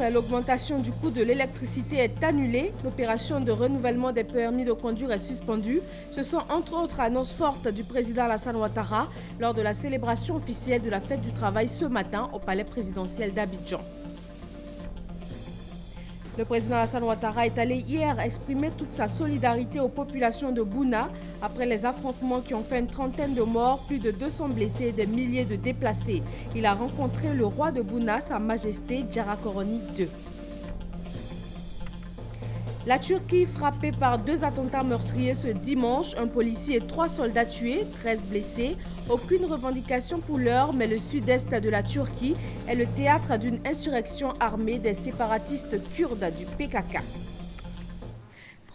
l'augmentation du coût de l'électricité est annulée. L'opération de renouvellement des permis de conduire est suspendue. Ce sont entre autres annonces fortes du président Alassane Ouattara lors de la célébration officielle de la fête du travail ce matin au palais présidentiel d'Abidjan. Le président Alassane Ouattara est allé hier exprimer toute sa solidarité aux populations de Bouna après les affrontements qui ont fait une trentaine de morts, plus de 200 blessés et des milliers de déplacés. Il a rencontré le roi de Bouna, Sa Majesté Djara Koroni II. La Turquie frappée par 2 attentats meurtriers ce dimanche, un policier et 3 soldats tués, 13 blessés. Aucune revendication pour l'heure, mais le sud-est de la Turquie est le théâtre d'une insurrection armée des séparatistes kurdes du PKK.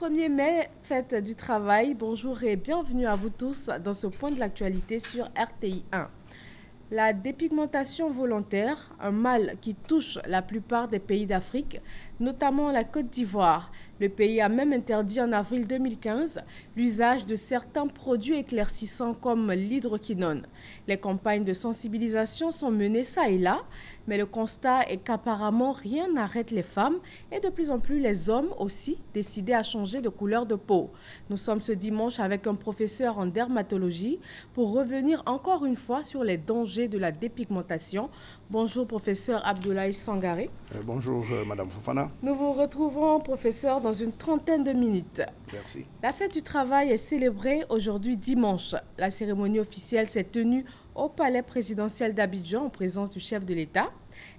1er mai, fête du travail. Bonjour et bienvenue à vous tous dans ce point de l'actualité sur RTI 1. La dépigmentation volontaire, un mal qui touche la plupart des pays d'Afrique, notamment la Côte d'Ivoire. Le pays a même interdit en avril 2015 l'usage de certains produits éclaircissants comme l'hydroquinone. Les campagnes de sensibilisation sont menées ça et là, mais le constat est qu'apparemment rien n'arrête les femmes et de plus en plus les hommes aussi décidés à changer de couleur de peau. Nous sommes ce dimanche avec un professeur en dermatologie pour revenir encore une fois sur les dangers de la dépigmentation. Bonjour professeur Abdoulaye Sangaré. Bonjour madame Fofana. Nous vous retrouvons professeur dans une trentaine de minutes. Merci. La fête du travail est célébrée aujourd'hui dimanche. La cérémonie officielle s'est tenue au palais présidentiel d'Abidjan en présence du chef de l'État.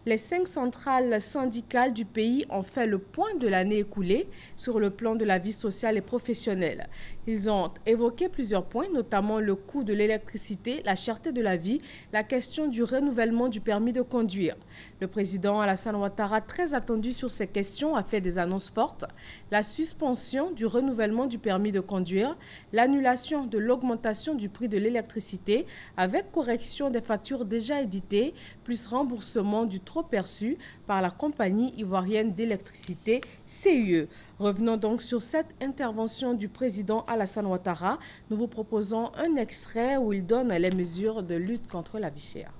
Les 5 centrales syndicales du pays ont fait le point de l'année écoulée sur le plan de la vie sociale et professionnelle. Ils ont évoqué plusieurs points, notamment le coût de l'électricité, la cherté de la vie, la question du renouvellement du permis de conduire. Le président Alassane Ouattara, très attendu sur ces questions, a fait des annonces fortes. La suspension du renouvellement du permis de conduire, l'annulation de l'augmentation du prix de l'électricité avec correction des factures déjà éditées, plus remboursement du trop perçu par la compagnie ivoirienne d'électricité CUE. Revenons donc sur cette intervention du président Alassane Ouattara. Nous vous proposons un extrait où il donne les mesures de lutte contre la vie chère.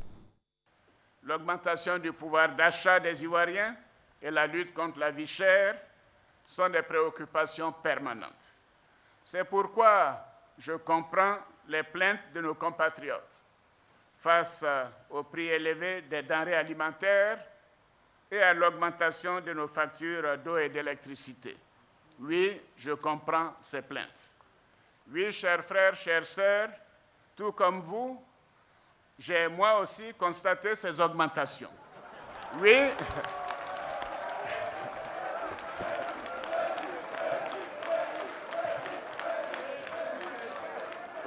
L'augmentation du pouvoir d'achat des Ivoiriens et la lutte contre la vie chère sont des préoccupations permanentes. C'est pourquoi je comprends les plaintes de nos compatriotes face au prix élevé des denrées alimentaires et à l'augmentation de nos factures d'eau et d'électricité. Oui, je comprends ces plaintes. Oui, chers frères, chères sœurs, tout comme vous, j'ai moi aussi constaté ces augmentations. Oui,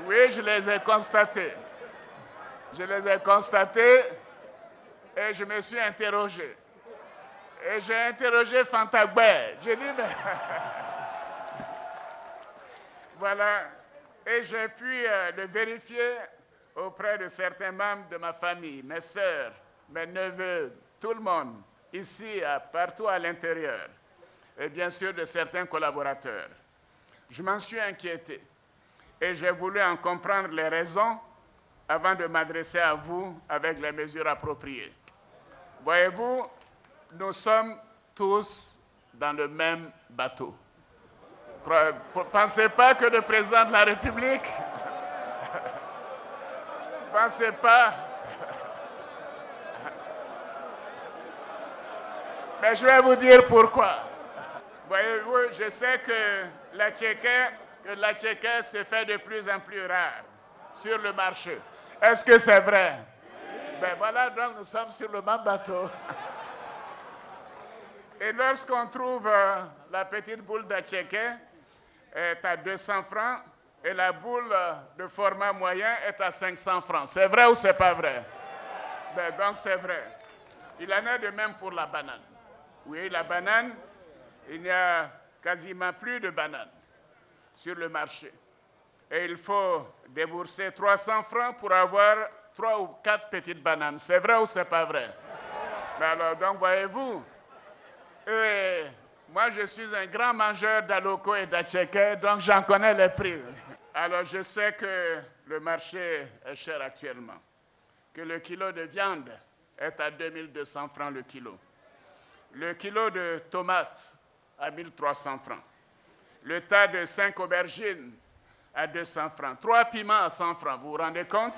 oui, je les ai constatées. Je les ai constatés et je me suis interrogé. Et j'ai interrogé Fantagbe. J'ai dit, mais... Voilà. Et j'ai pu le vérifier auprès de certains membres de ma famille, mes sœurs, mes neveux, tout le monde, ici, partout à l'intérieur. Et bien sûr de certains collaborateurs. Je m'en suis inquiété. Et j'ai voulu en comprendre les raisons avant de m'adresser à vous avec les mesures appropriées. Voyez-vous, nous sommes tous dans le même bateau. Ne pensez pas que le président de la République... Ne pensez pas... Mais je vais vous dire pourquoi. Voyez-vous, je sais que la tchéké se fait de plus en plus rare sur le marché. Est-ce que c'est vrai? Ben voilà, donc nous sommes sur le même bateau. Et lorsqu'on trouve la petite boule d'atchéké est à 200 francs et la boule de format moyen est à 500 francs. C'est vrai ou c'est pas vrai? Ben donc c'est vrai. Il en est de même pour la banane. Oui, la banane, il n'y a quasiment plus de bananes sur le marché. Et il faut débourser 300 francs pour avoir 3 ou 4 petites bananes. C'est vrai ou c'est pas vrai? Mais alors, donc, voyez-vous, moi, je suis un grand mangeur d'aloko et d'atchéké, donc j'en connais les prix. Alors, je sais que le marché est cher actuellement, que le kilo de viande est à 2200 francs le kilo. le kilo de tomates à 1300 francs, le tas de 5 aubergines à 200 francs, 3 piments à 100 francs. Vous vous rendez compte?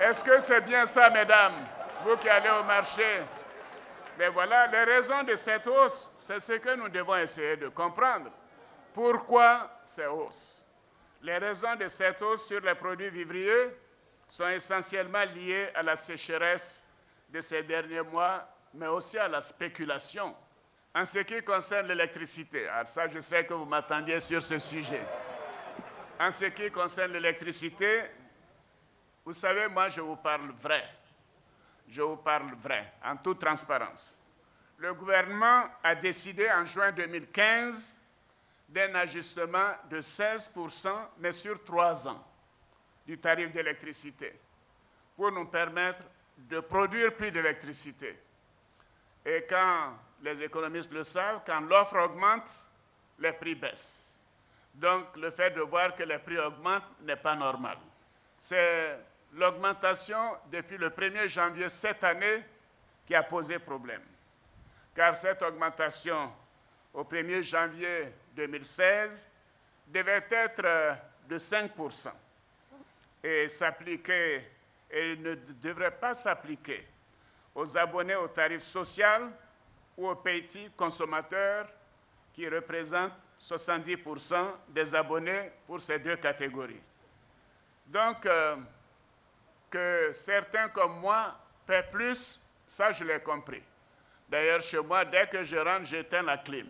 Est-ce que c'est bien ça, mesdames, vous qui allez au marché? Mais voilà, les raisons de cette hausse, c'est ce que nous devons essayer de comprendre. Pourquoi ces hausses? Les raisons de cette hausse sur les produits vivriers sont essentiellement liées à la sécheresse de ces derniers mois, mais aussi à la spéculation. En ce qui concerne l'électricité, alors ça, je sais que vous m'attendiez sur ce sujet. En ce qui concerne l'électricité, vous savez, moi, je vous parle vrai. Je vous parle vrai, en toute transparence. Le gouvernement a décidé en juin 2015 d'un ajustement de 16%, mais sur 3 ans, du tarif d'électricité, pour nous permettre de produire plus d'électricité. Et quand les économistes le savent, quand l'offre augmente, les prix baissent. Donc, le fait de voir que les prix augmentent n'est pas normal. C'est l'augmentation depuis le 1er janvier cette année qui a posé problème. Car cette augmentation au 1er janvier 2016 devait être de 5% et s'appliquer, et ne devrait pas s'appliquer aux abonnés au tarif social ou aux petits consommateurs qui représentent 70% des abonnés pour ces deux catégories. Donc, que certains comme moi paient plus, ça je l'ai compris. D'ailleurs, chez moi, dès que je rentre, j'éteins la clim.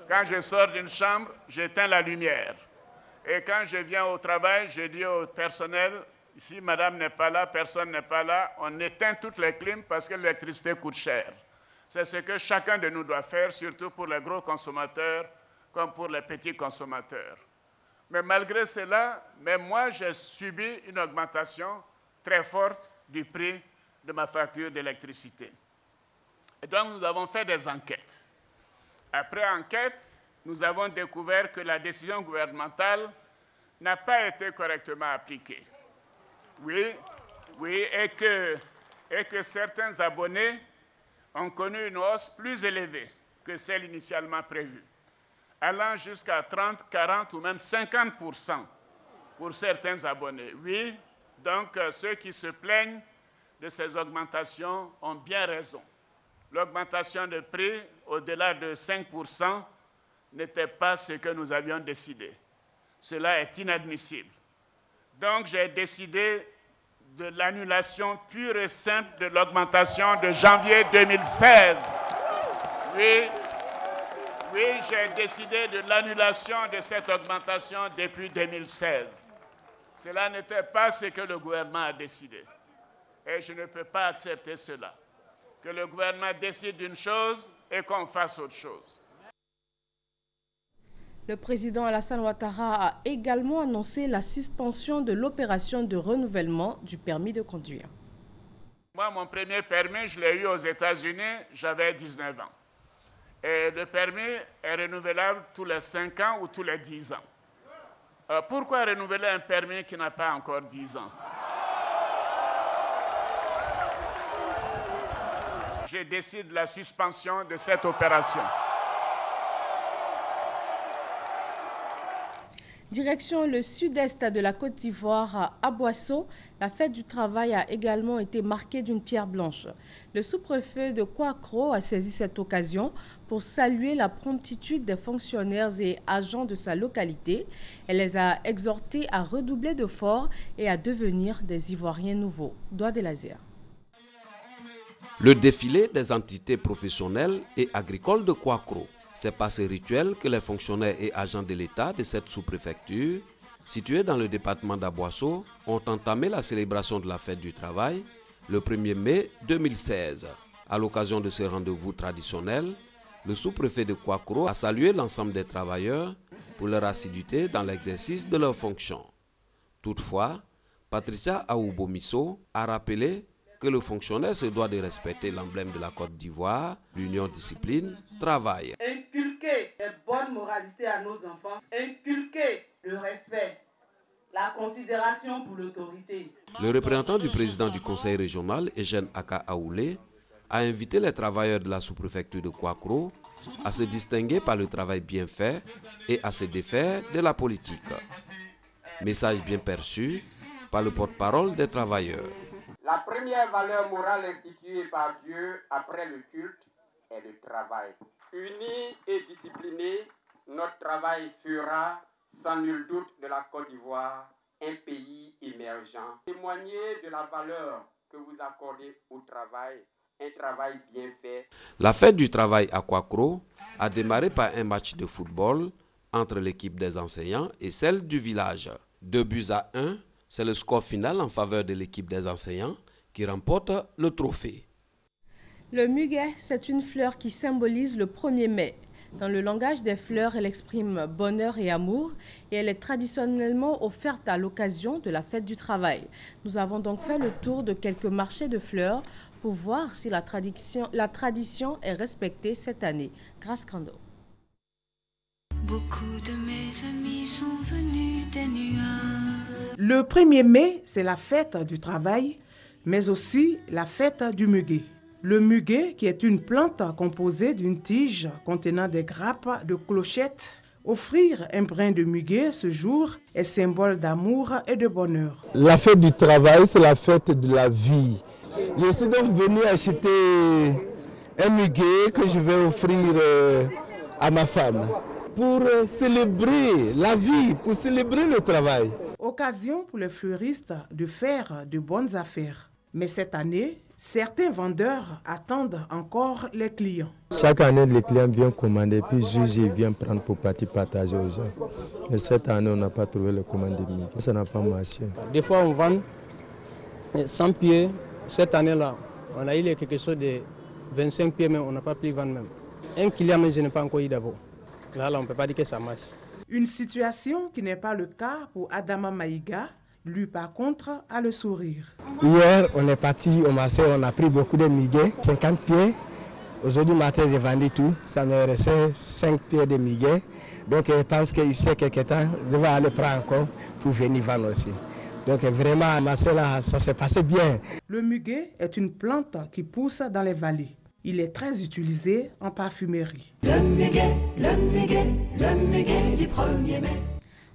Quand je sors d'une chambre, j'éteins la lumière. Et quand je viens au travail, je dis au personnel, si madame n'est pas là, personne n'est pas là, on éteint toutes les clims parce que l'électricité coûte cher. C'est ce que chacun de nous doit faire, surtout pour les gros consommateurs comme pour les petits consommateurs. Mais malgré cela, même moi, j'ai subi une augmentation très forte du prix de ma facture d'électricité. Et donc, nous avons fait des enquêtes. Après enquête, nous avons découvert que la décision gouvernementale n'a pas été correctement appliquée. Oui, et que certains abonnés ont connu une hausse plus élevée que celle initialement prévue, allant jusqu'à 30, 40 ou même 50% pour certains abonnés. Oui, donc ceux qui se plaignent de ces augmentations ont bien raison. L'augmentation de prix au-delà de 5% n'était pas ce que nous avions décidé. Cela est inadmissible. Donc j'ai décidé de l'annulation pure et simple de l'augmentation de janvier 2016. Oui, j'ai décidé de l'annulation de cette augmentation depuis 2016. Cela n'était pas ce que le gouvernement a décidé. Et je ne peux pas accepter cela. Que le gouvernement décide d'une chose et qu'on fasse autre chose. Le président Alassane Ouattara a également annoncé la suspension de l'opération de renouvellement du permis de conduire. Moi, mon premier permis, je l'ai eu aux États-Unis, j'avais 19 ans. Et le permis est renouvelable tous les 5 ans ou tous les 10 ans. Pourquoi renouveler un permis qui n'a pas encore 10 ans? Je décide la suspension de cette opération. Direction le sud-est de la Côte d'Ivoire, à Boissot, la fête du travail a également été marquée d'une pierre blanche. Le sous-préfet de Kouakro a saisi cette occasion pour saluer la promptitude des fonctionnaires et agents de sa localité. Elle les a exhortés à redoubler d'efforts et à devenir des Ivoiriens nouveaux. Doigt de Laser. Le défilé des entités professionnelles et agricoles de Kouakro. C'est par ce rituel que les fonctionnaires et agents de l'État de cette sous-préfecture, située dans le département d'Aboissot, ont entamé la célébration de la fête du travail le 1er mai 2016. À l'occasion de ce rendez-vous traditionnel, le sous-préfet de Kouakro a salué l'ensemble des travailleurs pour leur assiduité dans l'exercice de leurs fonctions. Toutefois, Patricia Aoubomisso a rappelé que le fonctionnaire se doit de respecter l'emblème de la Côte d'Ivoire, l'union discipline, travail. Inculquer les bonnes moralités à nos enfants, inculquer le respect, la considération pour l'autorité. Le représentant du président du conseil régional, Eugène Aka Aoulé, a invité les travailleurs de la sous-préfecture de Kouakro à se distinguer par le travail bien fait et à se défaire de la politique. Message bien perçu par le porte-parole des travailleurs. La première valeur morale instituée par Dieu après le culte est le travail. Unis et disciplinés, notre travail fera sans nul doute de la Côte d'Ivoire un pays émergent. Témoignez de la valeur que vous accordez au travail, un travail bien fait. La fête du travail à Kouakro a démarré par un match de football entre l'équipe des enseignants et celle du village. 2-1, c'est le score final en faveur de l'équipe des enseignants qui remporte le trophée. Le muguet, c'est une fleur qui symbolise le 1er mai. Dans le langage des fleurs, elle exprime bonheur et amour et elle est traditionnellement offerte à l'occasion de la fête du travail. Nous avons donc fait le tour de quelques marchés de fleurs pour voir si la tradition est respectée cette année. Grâce Kando. Beaucoup de mes amis sont venus des nuages. Le 1er mai, c'est la fête du travail, mais aussi la fête du muguet. Le muguet, qui est une plante composée d'une tige contenant des grappes de clochettes, offrir un brin de muguet ce jour est symbole d'amour et de bonheur. La fête du travail, c'est la fête de la vie. Je suis donc venu acheter un muguet que je vais offrir à ma femme pour célébrer la vie, pour célébrer le travail. Occasion pour les fleuristes de faire de bonnes affaires. Mais cette année, certains vendeurs attendent encore les clients. Chaque année, les clients viennent commander, puis juger, viennent prendre pour partager aux gens. Mais cette année, on n'a pas trouvé le commande de muguet. Ça n'a pas marché. Des fois, on vend 100 pieds. Cette année-là, on a eu quelque chose de 25 pieds, mais on n'a pas pu vendre même. Un client, mais je n'ai pas encore eu d'abord. Là, on ne peut pas dire que ça marche. Une situation qui n'est pas le cas pour Adama Maïga. Lui, par contre, a le sourire. Hier, on est parti au marché, on a pris beaucoup de muguet, 50 pieds. Aujourd'hui matin, j'ai vendu tout. Ça me restait 5 pieds de muguet. Donc, je pense qu'ici, quelques temps, je vais aller prendre encore pour venir vendre aussi. Donc, vraiment, marché là, ça s'est passé bien. Le muguet est une plante qui pousse dans les vallées. Il est très utilisé en parfumerie. Le muguet du 1er mai.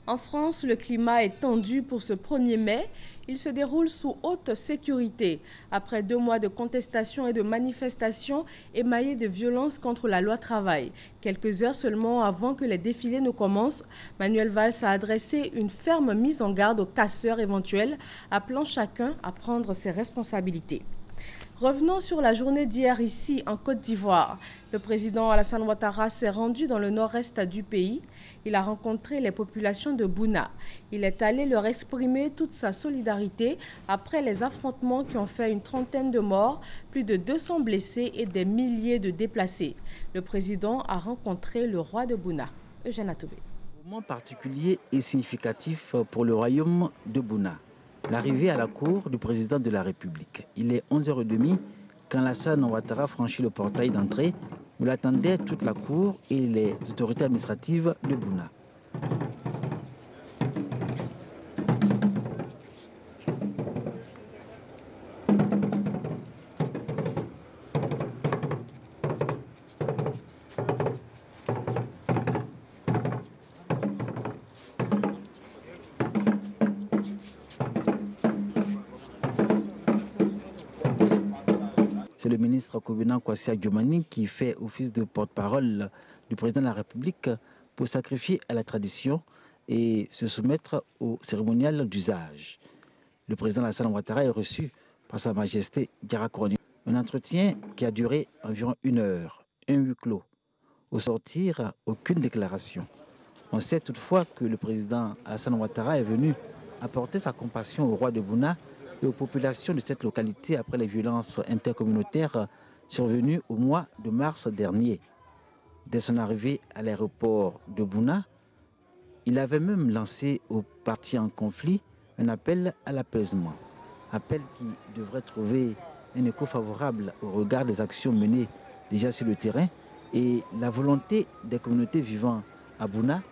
En France, le climat est tendu pour ce 1er mai. Il se déroule sous haute sécurité. Après 2 mois de contestation et de manifestations émaillées de violences contre la loi travail. Quelques heures seulement avant que les défilés ne commencent, Manuel Valls a adressé une ferme mise en garde aux casseurs éventuels, appelant chacun à prendre ses responsabilités. Revenons sur la journée d'hier ici en Côte d'Ivoire. Le président Alassane Ouattara s'est rendu dans le nord-est du pays. Il a rencontré les populations de Bouna. Il est allé leur exprimer toute sa solidarité après les affrontements qui ont fait une trentaine de morts, plus de 200 blessés et des milliers de déplacés. Le président a rencontré le roi de Bouna, Eugène Atoubé. Un moment particulier et significatif pour le royaume de Bouna. L'arrivée à la cour du président de la République. Il est 11h30 quand Alassane Ouattara franchit le portail d'entrée où l'attendait toute la cour et les autorités administratives de Bouna. C'est le ministre Kobena Kwasi Adjomani qui fait office de porte-parole du président de la République pour sacrifier à la tradition et se soumettre au cérémonial d'usage. Le président Alassane Ouattara est reçu par Sa Majesté Diarra Coronu. Un entretien qui a duré environ 1 heure, un huis clos. Au sortir, aucune déclaration. On sait toutefois que le président Alassane Ouattara est venu apporter sa compassion au roi de Bouna et aux populations de cette localité après les violences intercommunautaires survenues au mois de mars dernier. Dès son arrivée à l'aéroport de Bouna, il avait même lancé aux parties en conflit un appel à l'apaisement. Appel qui devrait trouver un écho favorable au regard des actions menées déjà sur le terrain et la volonté des communautés vivant à Bouna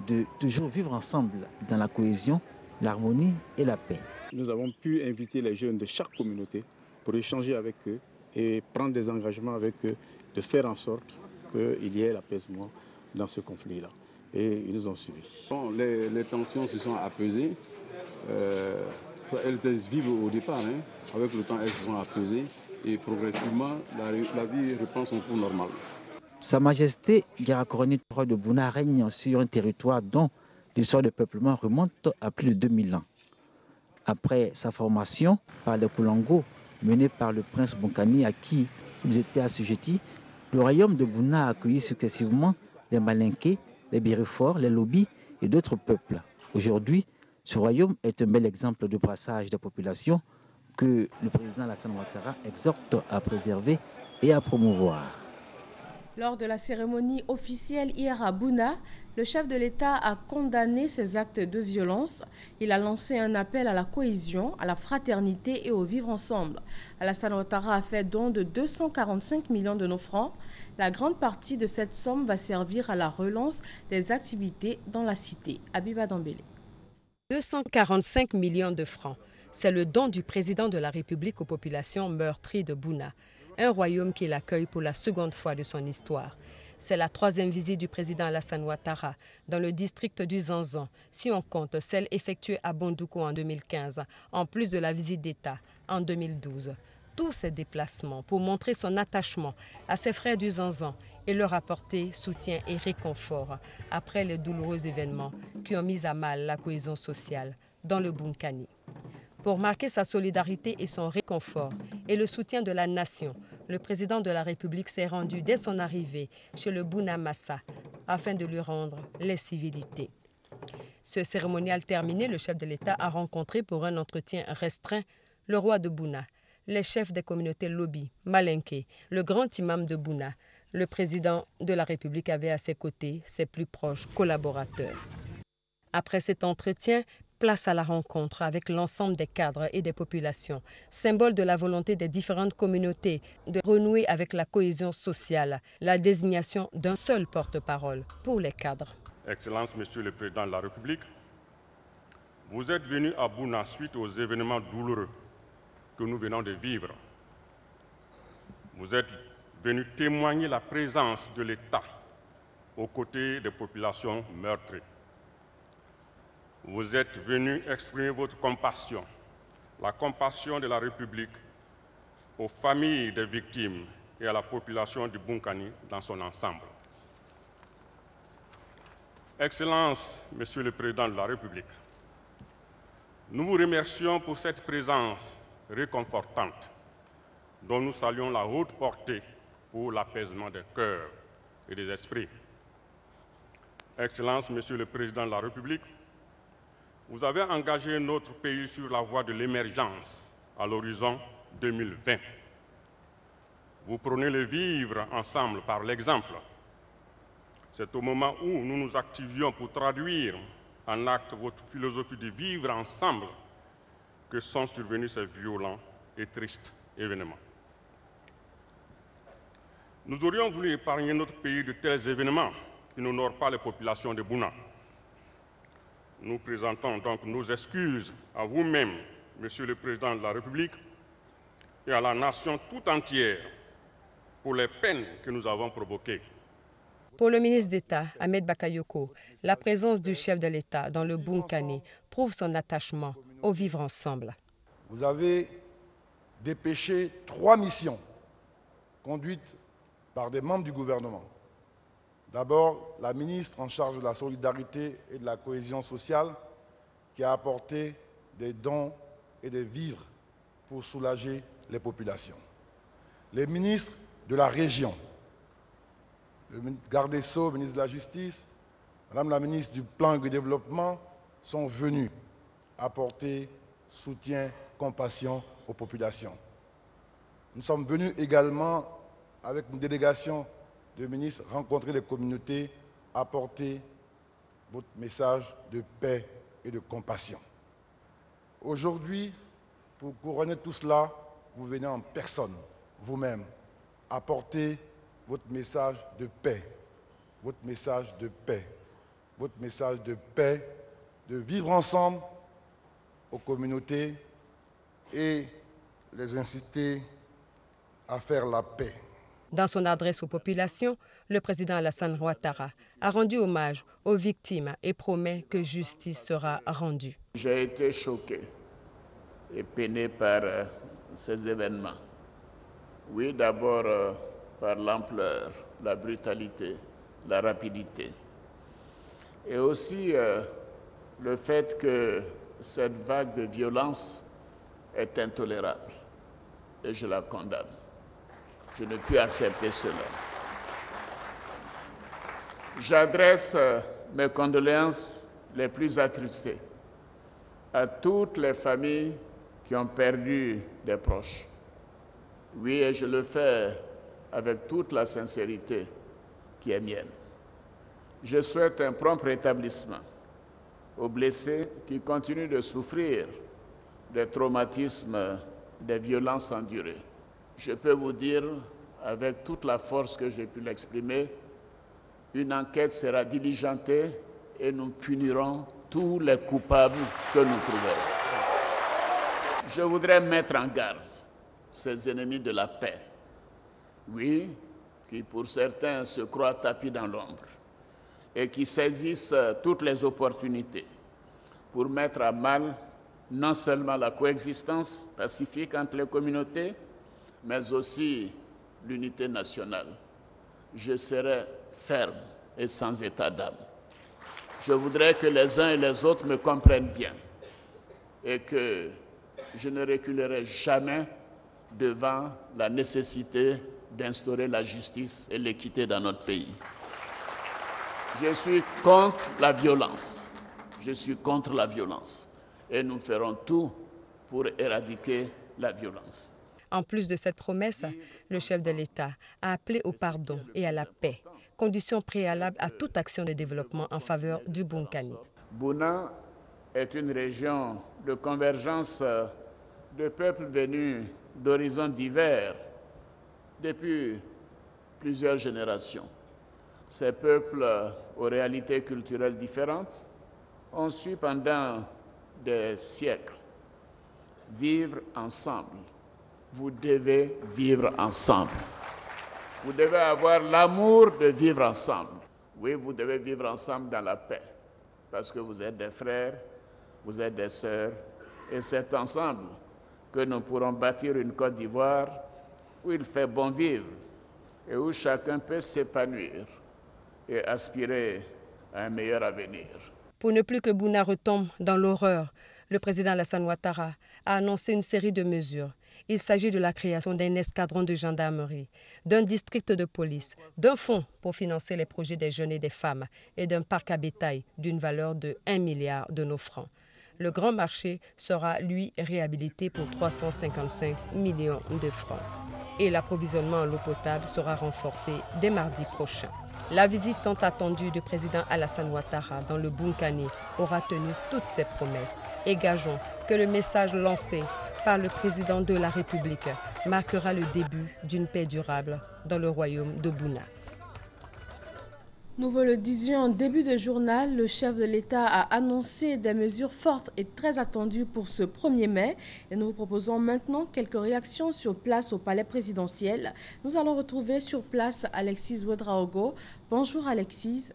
de toujours vivre ensemble dans la cohésion, l'harmonie et la paix. Nous avons pu inviter les jeunes de chaque communauté pour échanger avec eux et prendre des engagements avec eux, de faire en sorte qu'il y ait l'apaisement dans ce conflit-là. Et ils nous ont suivis. Bon, les tensions se sont apaisées. Elles étaient vives au départ. Avec le temps, elles se sont apaisées. Et progressivement, la vie reprend son cours normal. Sa Majesté Guéra Couronné III de Bouna règne sur un territoire dont l'histoire de peuplement remonte à plus de 2000 ans. Après sa formation par les Koulango, menée par le prince Bonkani à qui ils étaient assujettis, le royaume de Bouna a accueilli successivement les Malinké, les Biréforts, les Lobis et d'autres peuples. Aujourd'hui, ce royaume est un bel exemple de brassage des populations que le président Alassane Ouattara exhorte à préserver et à promouvoir. Lors de la cérémonie officielle hier à Bouna, le chef de l'État a condamné ces actes de violence. Il a lancé un appel à la cohésion, à la fraternité et au vivre ensemble. Alassane Ouattara a fait don de 245 millions de nos francs. La grande partie de cette somme va servir à la relance des activités dans la cité. Abiba Dambélé. 245 millions de francs. C'est le don du président de la République aux populations meurtries de Bouna, un royaume qu'il accueille pour la seconde fois de son histoire. C'est la troisième visite du président Alassane Ouattara dans le district du Zanzan, si on compte celle effectuée à Bondoukou en 2015, en plus de la visite d'État en 2012. Tous ces déplacements pour montrer son attachement à ses frères du Zanzan et leur apporter soutien et réconfort après les douloureux événements qui ont mis à mal la cohésion sociale dans le Bonkani. Pour marquer sa solidarité et son réconfort et le soutien de la nation, le président de la République s'est rendu dès son arrivée chez le Bouna Massa afin de lui rendre les civilités. Ce cérémonial terminé, le chef de l'État a rencontré pour un entretien restreint le roi de Bouna, les chefs des communautés Lobi, Malinké, le grand imam de Bouna. Le président de la République avait à ses côtés ses plus proches collaborateurs. Après cet entretien, place à la rencontre avec l'ensemble des cadres et des populations, symbole de la volonté des différentes communautés de renouer avec la cohésion sociale, la désignation d'un seul porte-parole pour les cadres. Excellence, Monsieur le Président de la République, vous êtes venu à Bouna suite aux événements douloureux que nous venons de vivre. Vous êtes venu témoigner la présence de l'État aux côtés des populations meurtries. Vous êtes venu exprimer votre compassion, la compassion de la République aux familles des victimes et à la population du Bonkani dans son ensemble. Excellence, Monsieur le Président de la République, nous vous remercions pour cette présence réconfortante dont nous saluons la haute portée pour l'apaisement des cœurs et des esprits. Excellence, Monsieur le Président de la République, vous avez engagé notre pays sur la voie de l'émergence à l'horizon 2020. Vous prenez le vivre ensemble par l'exemple. C'est au moment où nous nous activions pour traduire en acte votre philosophie de vivre ensemble que sont survenus ces violents et tristes événements. Nous aurions voulu épargner notre pays de tels événements qui n'honorent pas les populations de Bouna. Nous présentons donc nos excuses à vous-même, Monsieur le Président de la République, et à la nation tout entière pour les peines que nous avons provoquées. Pour le ministre d'État, Ahmed Bakayoko, la présence du chef de l'État dans le Bonkani prouve son attachement au vivre ensemble. Vous avez dépêché 3 missions conduites par des membres du gouvernement. D'abord, la ministre en charge de la solidarité et de la cohésion sociale qui a apporté des dons et des vivres pour soulager les populations. Les ministres de la région, le garde des Sceaux, le ministre de la Justice, Madame la ministre du Plan et du Développement sont venus apporter soutien, compassion aux populations. Nous sommes venus également avec une délégation de ministres rencontrer les communautés, apporter votre message de paix et de compassion. Aujourd'hui, pour couronner tout cela, vous venez en personne, vous-même, apporter votre message de paix, votre message de paix, votre message de paix, de vivre ensemble aux communautés et les inciter à faire la paix. Dans son adresse aux populations, le président Alassane Ouattara a rendu hommage aux victimes et promet que justice sera rendue. J'ai été choqué et peiné par ces événements. Oui, d'abord par l'ampleur, la brutalité, la rapidité. Et aussi le fait que cette vague de violence est intolérable et je la condamne. Je ne puis accepter cela. J'adresse mes condoléances les plus attristées à toutes les familles qui ont perdu des proches. Oui, et je le fais avec toute la sincérité qui est mienne. Je souhaite un prompt rétablissement aux blessés qui continuent de souffrir des traumatismes, des violences endurées. Je peux vous dire, avec toute la force que j'ai pu l'exprimer, une enquête sera diligentée et nous punirons tous les coupables que nous trouverons. Je voudrais mettre en garde ces ennemis de la paix, oui, qui pour certains se croient tapis dans l'ombre et qui saisissent toutes les opportunités pour mettre à mal non seulement la coexistence pacifique entre les communautés, mais aussi l'unité nationale. Je serai ferme et sans état d'âme. Je voudrais que les uns et les autres me comprennent bien et que je ne reculerai jamais devant la nécessité d'instaurer la justice et l'équité dans notre pays. Je suis contre la violence. Je suis contre la violence. Et nous ferons tout pour éradiquer la violence. En plus de cette promesse, le chef de l'État a appelé au pardon et à la paix, condition préalable à toute action de développement en faveur du Bunkani. Bouna est une région de convergence de peuples venus d'horizons divers depuis plusieurs générations. Ces peuples aux réalités culturelles différentes ont su pendant des siècles vivre ensemble. Vous devez vivre ensemble. Vous devez avoir l'amour de vivre ensemble. Oui, vous devez vivre ensemble dans la paix, parce que vous êtes des frères, vous êtes des sœurs, et c'est ensemble que nous pourrons bâtir une Côte d'Ivoire où il fait bon vivre et où chacun peut s'épanouir et aspirer à un meilleur avenir. Pour ne plus que Bouna retombe dans l'horreur, le président Alassane Ouattara a annoncé une série de mesures. Il s'agit de la création d'un escadron de gendarmerie, d'un district de police, d'un fonds pour financer les projets des jeunes et des femmes et d'un parc à bétail d'une valeur de 1 milliard de nos francs. Le grand marché sera, lui, réhabilité pour 355 millions de francs. Et l'approvisionnement en eau potable sera renforcé dès mardi prochain. La visite tant attendue du président Alassane Ouattara dans le Bunkani aura tenu toutes ses promesses. Et gageons que le message lancé par le président de la République marquera le début d'une paix durable dans le royaume de Bouna. Nous vous le disions en début de journal, le chef de l'État a annoncé des mesures fortes et très attendues pour ce 1er mai. Et nous vous proposons maintenant quelques réactions sur place au palais présidentiel. Nous allons retrouver sur place Alexis Ouedraogo. Bonjour Alexis.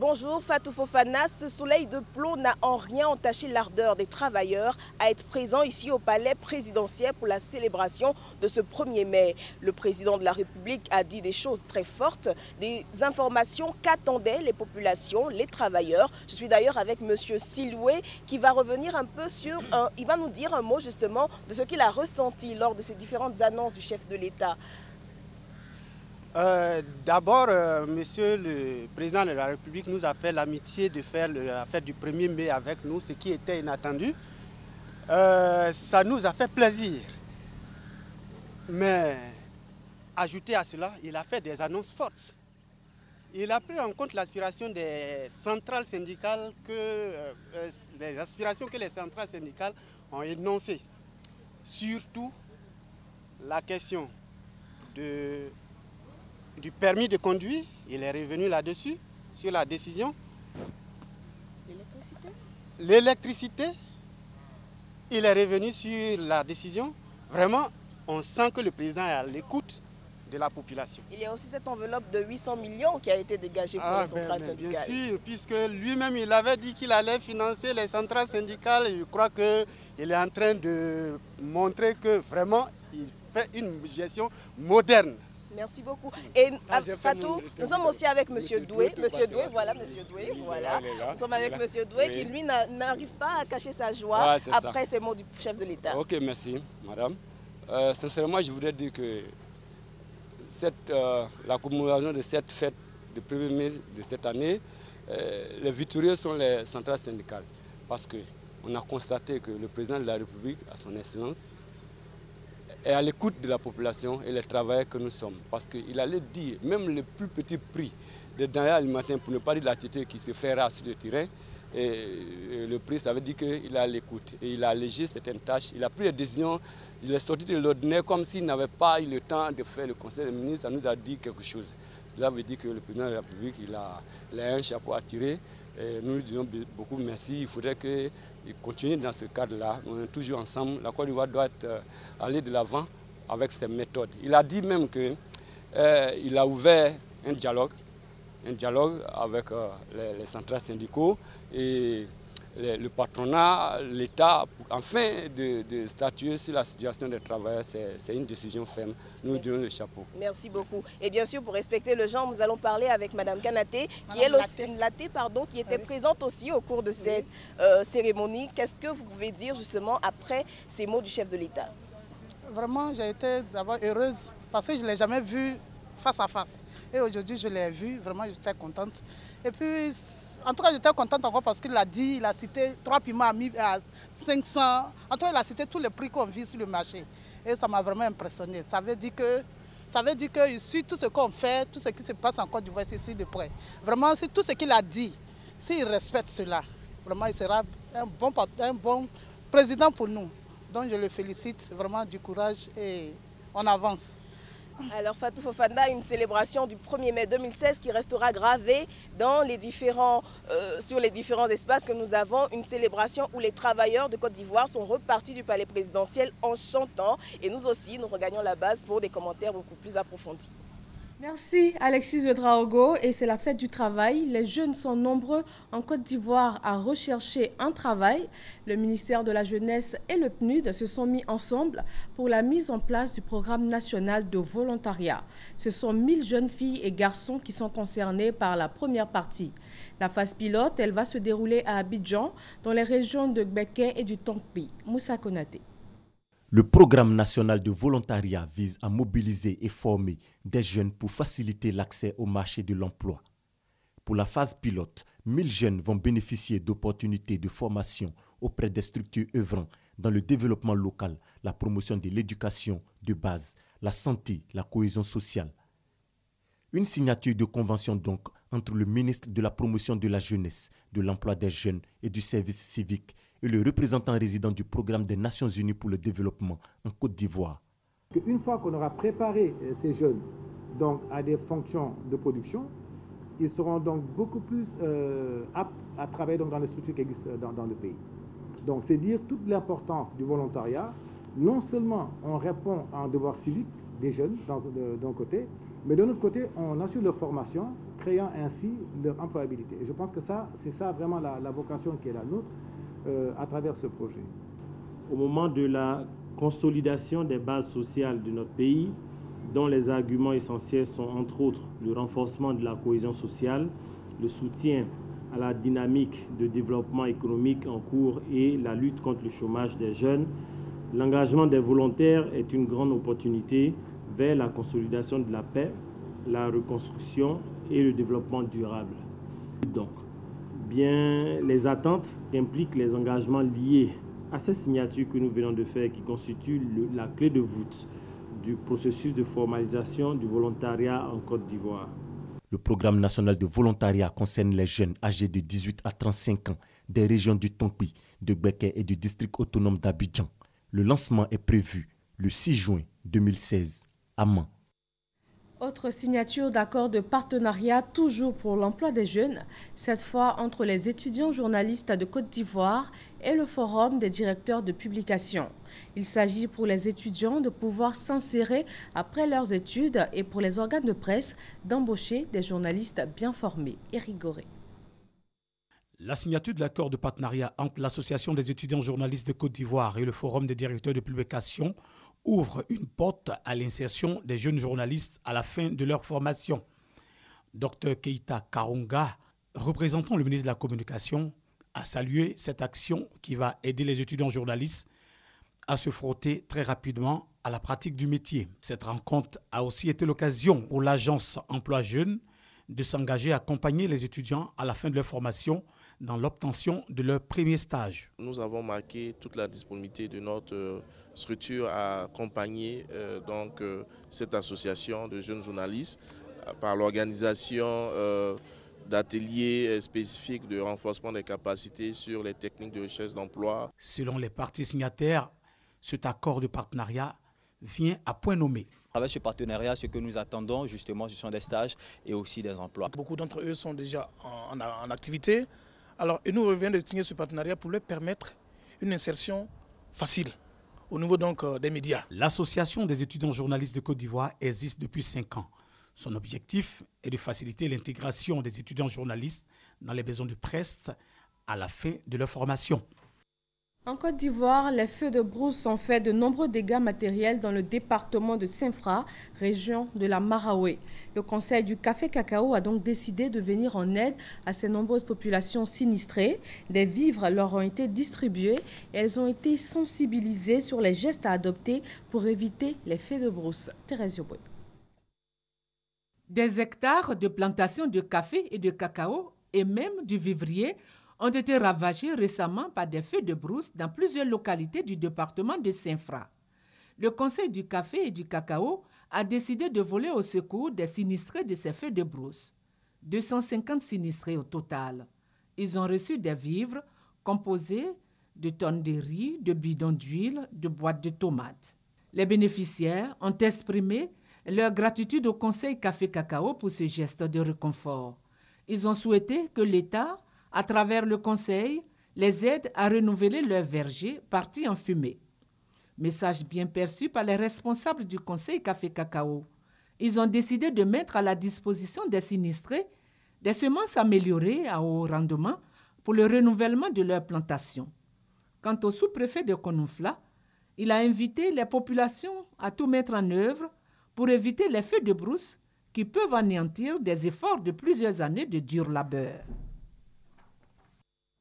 Bonjour Fatou Fofana, ce soleil de plomb n'a en rien entaché l'ardeur des travailleurs à être présents ici au palais présidentiel pour la célébration de ce 1er mai. Le président de la République a dit des choses très fortes, des informations qu'attendaient les populations, les travailleurs. Je suis d'ailleurs avec M. Siloué qui va revenir un peu sur, il va nous dire un mot justement de ce qu'il a ressenti lors de ces différentes annonces du chef de l'État. D'abord, Monsieur le Président de la République nous a fait l'amitié de faire la fête du 1er mai avec nous, ce qui était inattendu. Ça nous a fait plaisir. Mais, ajouté à cela, il a fait des annonces fortes. Il a pris en compte l'aspiration des centrales syndicales, les aspirations que les centrales syndicales ont énoncées. Surtout la question du permis de conduire, il est revenu là-dessus, sur la décision. L'électricité, il est revenu sur la décision. Vraiment, on sent que le président est à l'écoute de la population. Il y a aussi cette enveloppe de 800 millions qui a été dégagée pour les centrales syndicales. Bien sûr, puisque lui-même, il avait dit qu'il allait financer les centrales syndicales. Je crois qu'il est en train de montrer que vraiment, il fait une gestion moderne. Merci beaucoup. Et Fatou, nous sommes aussi avec M. Doué. Monsieur Doué, voilà, M. Doué, voilà. Nous sommes avec M. Doué qui, lui, n'arrive pas à cacher sa joie après ces mots du chef de l'État. Ok, merci, madame. Sincèrement, je voudrais dire que la commémoration de cette fête du 1er mai de cette année, les victorieux sont les centrales syndicales. Parce qu'on a constaté que le président de la République, à son excellence, est à l'écoute de la population et les travailleurs que nous sommes. Parce qu'il allait dire, même le plus petit prix des denrées alimentaires, pour ne pas dire l'activité qui se fera sur le terrain, et le prix, ça veut dire qu'il est à l'écoute. Et il a allégé certaines tâches, il a pris des décisions, il est sorti de l'ordinaire comme s'il n'avait pas eu le temps de faire le conseil des ministres, ça nous a dit quelque chose. Cela veut dire que le président de la République, il a un chapeau à tirer. Et nous lui disons beaucoup merci. Il faudrait qu'il continue dans ce cadre-là. On est toujours ensemble. La Côte d'Ivoire doit aller de l'avant avec ses méthodes. Il a dit même qu'il a ouvert un dialogue avec les centrales syndicaux et le patronat, l'État, afin de statuer sur la situation des travailleurs. C'est une décision ferme. Nous donnons le chapeau. Merci beaucoup. Et bien sûr, pour respecter le genre, nous allons parler avec Mme Kanaté, qui était présente aussi au cours de cette cérémonie. Qu'est-ce que vous pouvez dire justement après ces mots du chef de l'État? Vraiment, j'ai été d'abord heureuse parce que je ne l'ai jamais vu face à face. Et aujourd'hui, je l'ai vu, vraiment, j'étais contente. Et puis, en tout cas, j'étais contente encore parce qu'il a dit, il a cité 3 piments à 500. En tout cas, il a cité tous les prix qu'on vit sur le marché. Et ça m'a vraiment impressionnée. Ça veut dire que ici, tout ce qu'on fait, tout ce qui se passe en Côte d'Ivoire, c'est ici de près. Vraiment, c'est tout ce qu'il a dit. S'il respecte cela, vraiment, il sera un bon président pour nous. Donc, je le félicite vraiment du courage et on avance. Alors Fatou Fofana, une célébration du 1er mai 2016 qui restera gravée dans sur les différents espaces que nous avons. Une célébration où les travailleurs de Côte d'Ivoire sont repartis du palais présidentiel en chantant. Et nous aussi, nous regagnons la base pour des commentaires beaucoup plus approfondis. Merci Alexis Ouedraogo. Et c'est la fête du travail. Les jeunes sont nombreux en Côte d'Ivoire à rechercher un travail. Le ministère de la Jeunesse et le PNUD se sont mis ensemble pour la mise en place du programme national de volontariat. Ce sont 1000 jeunes filles et garçons qui sont concernés par la première partie. La phase pilote, elle va se dérouler à Abidjan, dans les régions de Gbeke et du Tonkpi. Moussa Konaté. Le programme national de volontariat vise à mobiliser et former des jeunes pour faciliter l'accès au marché de l'emploi. Pour la phase pilote, 1000 jeunes vont bénéficier d'opportunités de formation auprès des structures œuvrant dans le développement local, la promotion de l'éducation de base, la santé, la cohésion sociale. Une signature de convention donc entre le ministre de la Promotion de la Jeunesse, de l'Emploi des Jeunes et du Service civique et le représentant résident du Programme des Nations Unies pour le développement en Côte d'Ivoire. Une fois qu'on aura préparé ces jeunes donc, à des fonctions de production, ils seront donc beaucoup plus aptes à travailler donc, dans les structures qui existent dans le pays. Donc c'est dire toute l'importance du volontariat. Non seulement on répond à un devoir civique des jeunes d'un côté, mais de l'autre côté, on assure leur formation, créant ainsi leur employabilité. Et je pense que c'est ça vraiment la vocation qui est la nôtre à travers ce projet. Au moment de la consolidation des bases sociales de notre pays, dont les arguments essentiels sont entre autres le renforcement de la cohésion sociale, le soutien à la dynamique de développement économique en cours et la lutte contre le chômage des jeunes, l'engagement des volontaires est une grande opportunité vers la consolidation de la paix, la reconstruction et le développement durable. Donc, bien les attentes impliquent les engagements liés à ces signatures que nous venons de faire qui constituent la clé de voûte du processus de formalisation du volontariat en Côte d'Ivoire. Le programme national de volontariat concerne les jeunes âgés de 18 à 35 ans des régions du Tonkpi, de Gbeke et du district autonome d'Abidjan. Le lancement est prévu le 6 juin 2016 à Mans. Autre signature d'accord de partenariat, toujours pour l'emploi des jeunes, cette fois entre les étudiants journalistes de Côte d'Ivoire et le Forum des directeurs de publication. Il s'agit pour les étudiants de pouvoir s'insérer après leurs études et pour les organes de presse d'embaucher des journalistes bien formés et rigorés. La signature de l'accord de partenariat entre l'Association des étudiants journalistes de Côte d'Ivoire et le Forum des directeurs de publication ouvre une porte à l'insertion des jeunes journalistes à la fin de leur formation. Dr Keita Karunga, représentant le ministre de la Communication, a salué cette action qui va aider les étudiants journalistes à se frotter très rapidement à la pratique du métier. Cette rencontre a aussi été l'occasion pour l'agence Emploi Jeunes de s'engager à accompagner les étudiants à la fin de leur formation dans l'obtention de leur premier stage. Nous avons marqué toute la disponibilité de notre structure à accompagner cette association de jeunes journalistes par l'organisation d'ateliers spécifiques de renforcement des capacités sur les techniques de recherche d'emploi. Selon les parties signataires, cet accord de partenariat vient à point nommé. Avec ce partenariat, ce que nous attendons justement, ce sont des stages et aussi des emplois. Beaucoup d'entre eux sont déjà en activité. Alors, il nous revient de signer ce partenariat pour leur permettre une insertion facile au niveau des médias. L'Association des étudiants journalistes de Côte d'Ivoire existe depuis 5 ans. Son objectif est de faciliter l'intégration des étudiants journalistes dans les maisons de presse à la fin de leur formation. En Côte d'Ivoire, les feux de brousse ont fait de nombreux dégâts matériels dans le département de Saint-Fra, région de la Maraoué. Le Conseil du café cacao a donc décidé de venir en aide à ces nombreuses populations sinistrées. Des vivres leur ont été distribués et elles ont été sensibilisées sur les gestes à adopter pour éviter les feux de brousse. Thérèse Yoboué. Des hectares de plantations de café et de cacao et même du vivrier ont été ravagés récemment par des feux de brousse dans plusieurs localités du département de Saint-Fra. Le Conseil du café et du cacao a décidé de voler au secours des sinistrés de ces feux de brousse. 250 sinistrés au total. Ils ont reçu des vivres composés de tonnes de riz, de bidons d'huile, de boîtes de tomates. Les bénéficiaires ont exprimé leur gratitude au Conseil café-cacao pour ce geste de réconfort. Ils ont souhaité que l'État, à travers le Conseil, les aide à renouveler leurs vergers partis en fumée. Message bien perçu par les responsables du Conseil café-cacao. Ils ont décidé de mettre à la disposition des sinistrés des semences améliorées à haut rendement pour le renouvellement de leurs plantations. Quant au sous-préfet de Kononfla, il a invité les populations à tout mettre en œuvre pour éviter les feux de brousse qui peuvent anéantir des efforts de plusieurs années de dur labeur.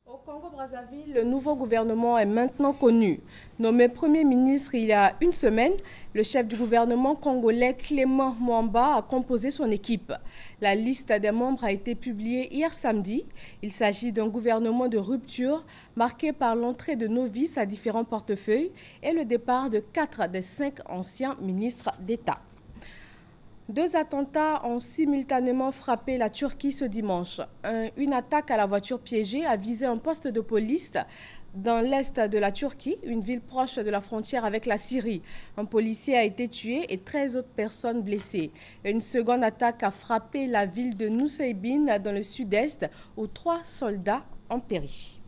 Au Congo-Brazzaville, le nouveau gouvernement est maintenant connu. Nommé Premier ministre il y a une semaine, le chef du gouvernement congolais Clément Mwamba a composé son équipe. La liste des membres a été publiée hier samedi. Il s'agit d'un gouvernement de rupture marqué par l'entrée de novices à différents portefeuilles et le départ de 4 des 5 anciens ministres d'État. 2 attentats ont simultanément frappé la Turquie ce dimanche. Une attaque à la voiture piégée a visé un poste de police dans l'est de la Turquie, une ville proche de la frontière avec la Syrie. Un policier a été tué et 13 autres personnes blessées. Une seconde attaque a frappé la ville de Nusaybin dans le sud-est où 3 soldats ont péri.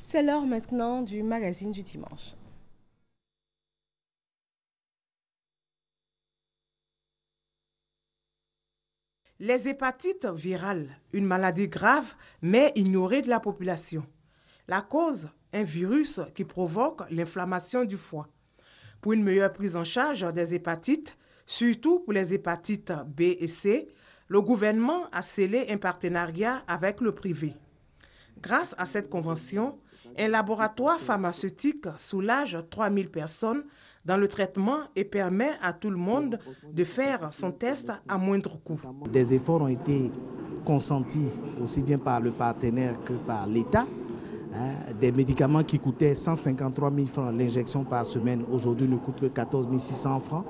C'est l'heure maintenant du magazine du dimanche. Les hépatites virales, une maladie grave mais ignorée de la population. La cause, un virus qui provoque l'inflammation du foie. Pour une meilleure prise en charge des hépatites, surtout pour les hépatites B et C, le gouvernement a scellé un partenariat avec le privé. Grâce à cette convention, un laboratoire pharmaceutique soulage 3000 personnes dans le traitement et permet à tout le monde de faire son test à moindre coût. Des efforts ont été consentis aussi bien par le partenaire que par l'État. Des médicaments qui coûtaient 153 000 francs l'injection par semaine, aujourd'hui ne coûtent que 14 600 francs.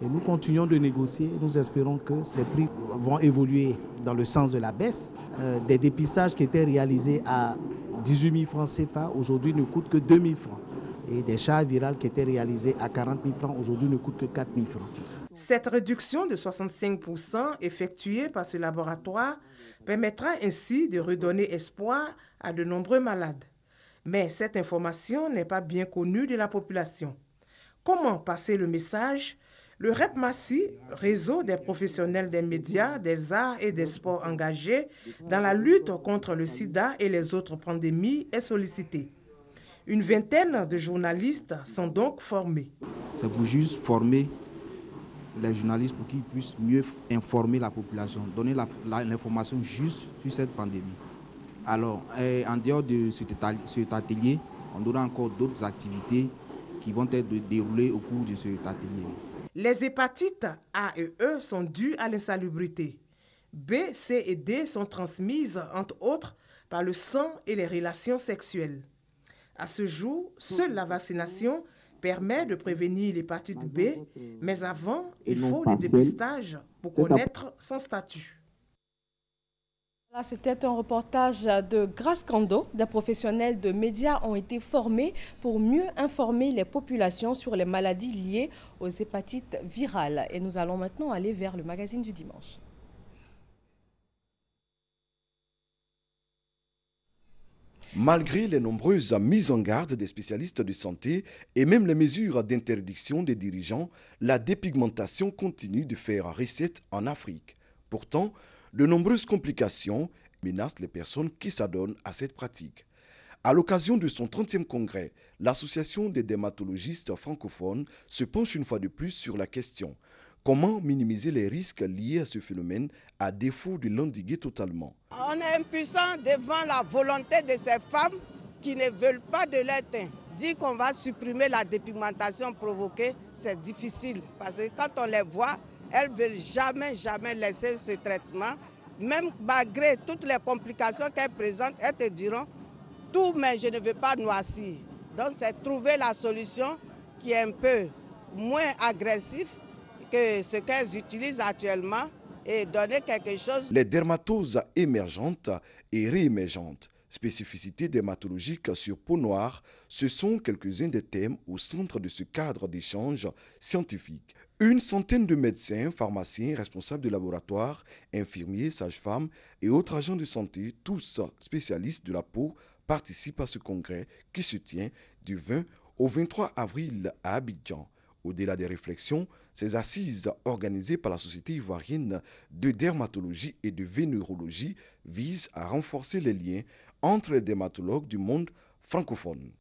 Et nous continuons de négocier. Nous espérons que ces prix vont évoluer dans le sens de la baisse. Des dépistages qui étaient réalisés à 18 000 francs CFA, aujourd'hui ne coûtent que 2 000 francs. Et des charges virales qui étaient réalisées à 40 000 francs, aujourd'hui ne coûtent que 4 000 francs. Cette réduction de 65% effectuée par ce laboratoire permettra ainsi de redonner espoir à de nombreux malades. Mais cette information n'est pas bien connue de la population. Comment passer le message? Le REPMASI, réseau des professionnels des médias, des arts et des sports engagés dans la lutte contre le sida et les autres pandémies, est sollicité. Une vingtaine de journalistes sont donc formés. C'est pour juste former les journalistes pour qu'ils puissent mieux informer la population, donner l'information juste sur cette pandémie. Alors, en dehors de cet atelier, on aura encore d'autres activités qui vont être déroulées au cours de cet atelier. Les hépatites A et E sont dues à l'insalubrité. B, C et D sont transmises, entre autres, par le sang et les relations sexuelles. À ce jour, seule la vaccination permet de prévenir l'hépatite B, mais avant, il faut le dépistage pour connaître son statut. C'était un reportage de Grace Kando. Des professionnels de médias ont été formés pour mieux informer les populations sur les maladies liées aux hépatites virales. Et nous allons maintenant aller vers le magazine du dimanche. Malgré les nombreuses mises en garde des spécialistes de santé et même les mesures d'interdiction des dirigeants, la dépigmentation continue de faire recette en Afrique. Pourtant, de nombreuses complications menacent les personnes qui s'adonnent à cette pratique. À l'occasion de son 30e congrès, l'Association des dermatologistes francophones se penche une fois de plus sur la question. Comment minimiser les risques liés à ce phénomène à défaut de l'endiguer totalement? On est impuissant devant la volonté de ces femmes qui ne veulent pas de leur teint. Dire qu'on va supprimer la dépigmentation provoquée, c'est difficile parce que quand on les voit, elles ne veulent jamais laisser ce traitement. Même malgré toutes les complications qu'elles présentent, elles te diront tout, mais je ne veux pas noircir. Donc c'est trouver la solution qui est un peu moins agressive que ce qu'elles utilisent actuellement et donner quelque chose. Les dermatoses émergentes et réémergentes, spécificités dermatologiques sur peau noire, ce sont quelques-uns des thèmes au centre de ce cadre d'échange scientifique. Une centaine de médecins, pharmaciens, responsables de laboratoires, infirmiers, sages-femmes et autres agents de santé, tous spécialistes de la peau, participent à ce congrès qui se tient du 20 au 23 avril à Abidjan. Au-delà des réflexions, ces assises organisées par la Société ivoirienne de dermatologie et de vénérologie visent à renforcer les liens entre les dermatologues du monde francophone.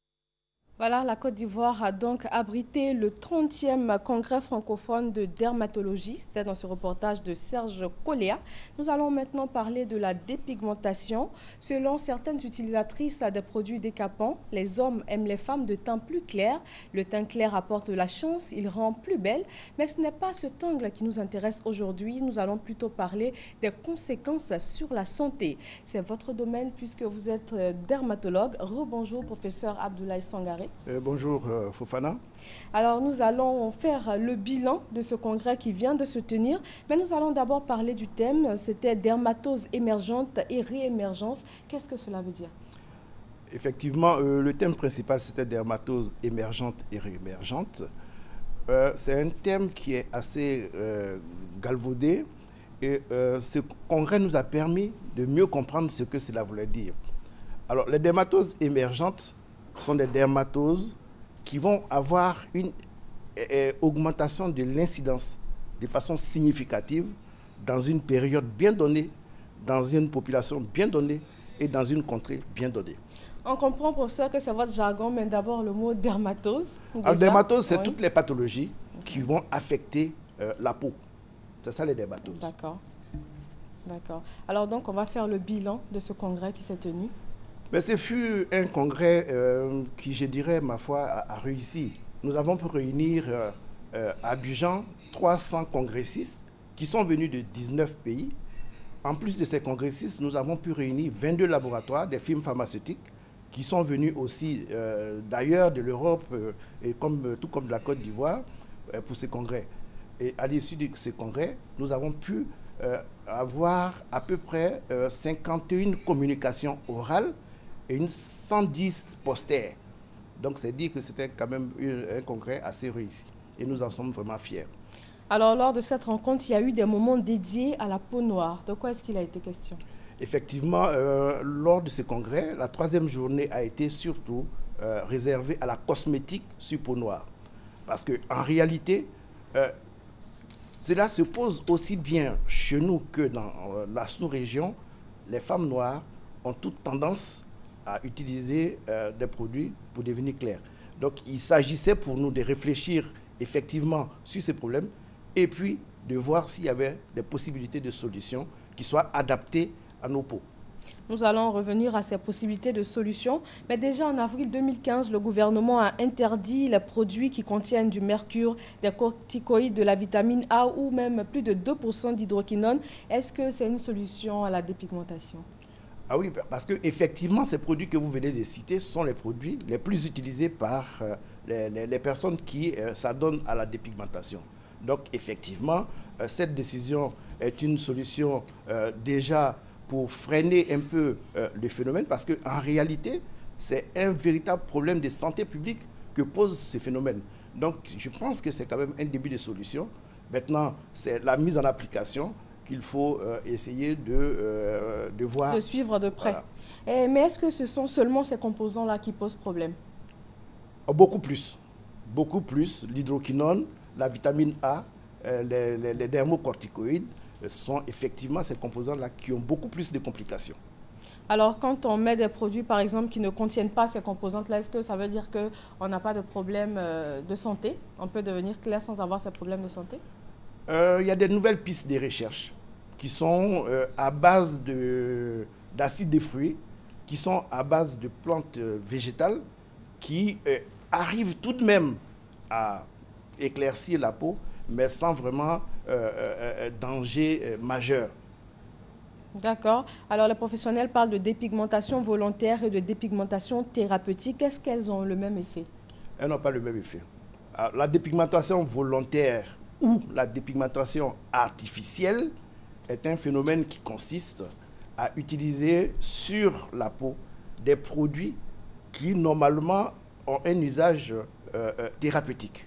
Voilà, la Côte d'Ivoire a donc abrité le 30e congrès francophone de dermatologie. C'était dans ce reportage de Serge Coléa. Nous allons maintenant parler de la dépigmentation. Selon certaines utilisatrices des produits décapants, les hommes aiment les femmes de teint plus clair. Le teint clair apporte de la chance, il rend plus belle. Mais ce n'est pas cet angle qui nous intéresse aujourd'hui. Nous allons plutôt parler des conséquences sur la santé. C'est votre domaine puisque vous êtes dermatologue. Rebonjour, professeur Abdoulaye Sangaré. Bonjour Fofana. Alors nous allons faire le bilan de ce congrès qui vient de se tenir, mais nous allons d'abord parler du thème, c'était dermatose émergente et réémergence. Qu'est-ce que cela veut dire? Effectivement, le thème principal c'était dermatose émergente et réémergente. C'est un thème qui est assez galvaudé et ce congrès nous a permis de mieux comprendre ce que cela voulait dire. Alors les dermatoses émergentes sont des dermatoses qui vont avoir une augmentation de l'incidence de façon significative dans une période bien donnée, dans une population bien donnée et dans une contrée bien donnée. On comprend, professeur, que c'est votre jargon, mais d'abord le mot dermatose. Alors, dermatose, c'est toutes les pathologies qui vont affecter la peau. C'est ça les dermatoses. D'accord. D'accord. Alors donc, on va faire le bilan de ce congrès qui s'est tenu. Mais ce fut un congrès qui, je dirais, ma foi, a réussi. Nous avons pu réunir à Abidjan 300 congressistes qui sont venus de 19 pays. En plus de ces congressistes, nous avons pu réunir 22 laboratoires, des firmes pharmaceutiques, qui sont venus aussi d'ailleurs de l'Europe, et tout comme de la Côte d'Ivoire, pour ces congrès. Et à l'issue de ces congrès, nous avons pu avoir à peu près 51 communications orales et 110 posters. Donc c'est dire que c'était quand même un congrès assez réussi. Et nous en sommes vraiment fiers. Alors, lors de cette rencontre, il y a eu des moments dédiés à la peau noire. De quoi est-ce qu'il a été question? Effectivement, lors de ce congrès, la 3e journée a été surtout réservée à la cosmétique sur peau noire. Parce qu'en réalité, cela se pose aussi bien chez nous que dans la sous-région. Les femmes noires ont toute tendance à utiliser des produits pour devenir claires. Donc, il s'agissait pour nous de réfléchir effectivement sur ces problèmes et puis de voir s'il y avait des possibilités de solutions qui soient adaptées à nos peaux. Nous allons revenir à ces possibilités de solutions. Mais déjà en avril 2015, le gouvernement a interdit les produits qui contiennent du mercure, des corticoïdes, de la vitamine A ou même plus de 2% d'hydroquinone. Est-ce que c'est une solution à la dépigmentation? Ah oui, parce qu'effectivement, ces produits que vous venez de citer sont les produits les plus utilisés par les personnes qui s'adonnent à la dépigmentation. Donc, effectivement, cette décision est une solution déjà pour freiner un peu le phénomène, parce qu'en réalité, c'est un véritable problème de santé publique que pose ce phénomène. Donc, je pense que c'est quand même un début de solution. Maintenant, c'est la mise en application qu'il faut essayer de voir. De suivre de près. Voilà. Mais est-ce que ce sont seulement ces composants-là qui posent problème? Beaucoup plus. Beaucoup plus. L'hydroquinone, la vitamine A, les dermocorticoïdes sont effectivement ces composants-là qui ont beaucoup plus de complications. Alors, quand on met des produits, par exemple, qui ne contiennent pas ces composantes-là, est-ce que ça veut dire qu'on n'a pas de problème de santé? On peut devenir clair sans avoir ces problèmes de santé? Il y a des nouvelles pistes de recherche qui sont à base d'acides de fruits, qui sont à base de plantes végétales, qui arrivent tout de même à éclaircir la peau, mais sans vraiment danger majeur. D'accord. Alors, les professionnels parlent de dépigmentation volontaire et de dépigmentation thérapeutique. Est-ce qu'elles ont le même effet? Elles n'ont pas le même effet. Alors, la dépigmentation volontaire ou la dépigmentation artificielle est un phénomène qui consiste à utiliser sur la peau des produits qui, normalement, ont un usage thérapeutique.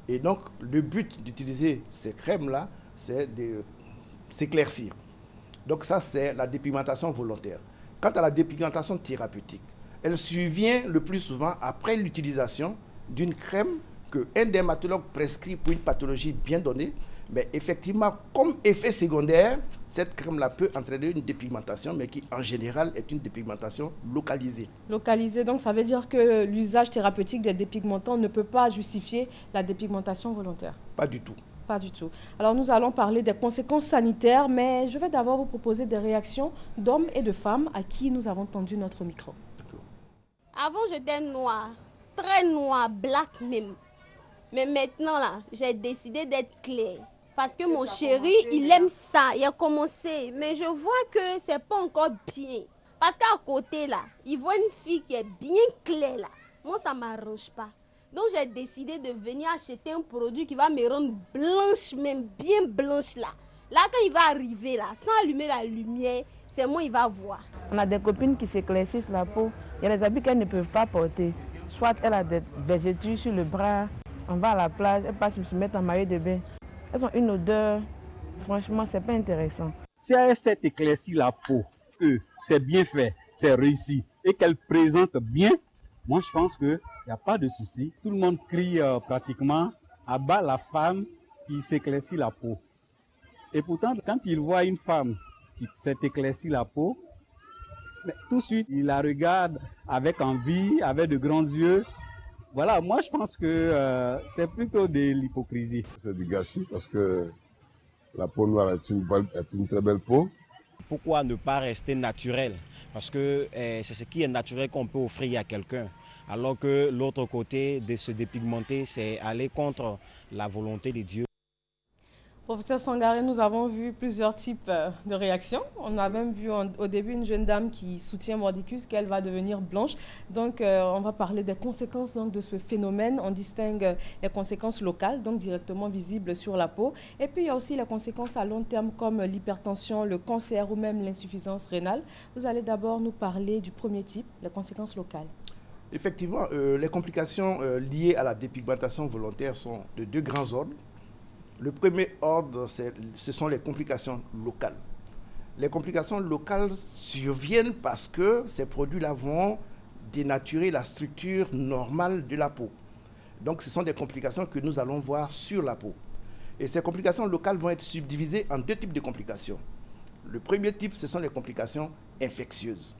Et donc, le but d'utiliser ces crèmes-là, c'est de s'éclaircir. Donc ça, c'est la dépigmentation volontaire. Quant à la dépigmentation thérapeutique, elle survient le plus souvent après l'utilisation d'une crème qu'un dermatologue prescrit pour une pathologie bien donnée. Mais effectivement, comme effet secondaire, cette crème-là peut entraîner une dépigmentation, mais qui en général est une dépigmentation localisée. Localisée, donc ça veut dire que l'usage thérapeutique des dépigmentants ne peut pas justifier la dépigmentation volontaire? Pas du tout. Pas du tout. Alors nous allons parler des conséquences sanitaires, mais je vais d'abord vous proposer des réactions d'hommes et de femmes à qui nous avons tendu notre micro. Avant, j'étais noire, très noire, black même. Mais maintenant, là, j'ai décidé d'être claire. Parce que mon chéri, il aime ça. Il a commencé. Mais je vois que c'est pas encore bien. Parce qu'à côté, là, il voit une fille qui est bien claire, là. Moi, ça ne m'arrange pas. Donc, j'ai décidé de venir acheter un produit qui va me rendre blanche, même bien blanche, là. Là, quand il va arriver, là, sans allumer la lumière, c'est moi, il va voir. On a des copines qui s'éclaircissent la peau. Il y a des habits qu'elles ne peuvent pas porter. Soit elle a des végétures sur le bras. On va à la plage, elles passent se mettre en maillot de bain. Elles ont une odeur, franchement, c'est pas intéressant. Si elle s'est éclaircie la peau, que c'est bien fait, c'est réussi, et qu'elle présente bien, moi je pense qu'il n'y a pas de souci. Tout le monde crie pratiquement à bas la femme qui s'éclaircit la peau. Et pourtant, quand il voit une femme qui s'est éclaircie la peau, tout de suite, il la regarde avec envie, avec de grands yeux. Voilà, moi je pense que c'est plutôt de l'hypocrisie. C'est du gâchis parce que la peau noire est une très belle peau. Pourquoi ne pas rester naturel? Parce que c'est ce qui est naturel qu'on peut offrir à quelqu'un. Alors que l'autre côté de se dépigmenter, c'est aller contre la volonté de Dieu. Professeur Sangaré, nous avons vu plusieurs types de réactions. On a même vu au début une jeune dame qui soutient mordicus qu'elle va devenir blanche. Donc, on va parler des conséquences donc, de ce phénomène. On distingue les conséquences locales, donc directement visibles sur la peau. Et puis, il y a aussi les conséquences à long terme comme l'hypertension, le cancer ou même l'insuffisance rénale. Vous allez d'abord nous parler du premier type, les conséquences locales. Effectivement, les complications liées à la dépigmentation volontaire sont de deux grands ordres. Le premier ordre, ce sont les complications locales. Les complications locales surviennent parce que ces produits-là vont dénaturer la structure normale de la peau. Donc, ce sont des complications que nous allons voir sur la peau. Et ces complications locales vont être subdivisées en 2 types de complications. Le premier type, ce sont les complications infectieuses.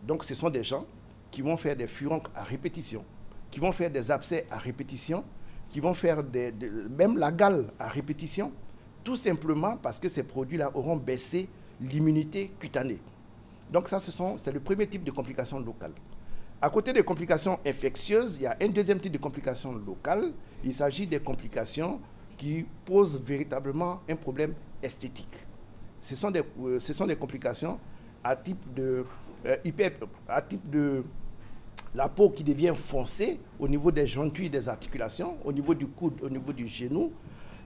Donc, ce sont des gens qui vont faire des furoncles à répétition, qui vont faire des abcès à répétition, qui vont faire même la gale à répétition, tout simplement parce que ces produits-là auront baissé l'immunité cutanée. Donc ça, c'est le premier type de complications locales. À côté des complications infectieuses, il y a un deuxième type de complications locales. Il s'agit des complications qui posent véritablement un problème esthétique. Ce sont des complications à type de la peau qui devient foncée au niveau des jointures des articulations, au niveau du coude, au niveau du genou.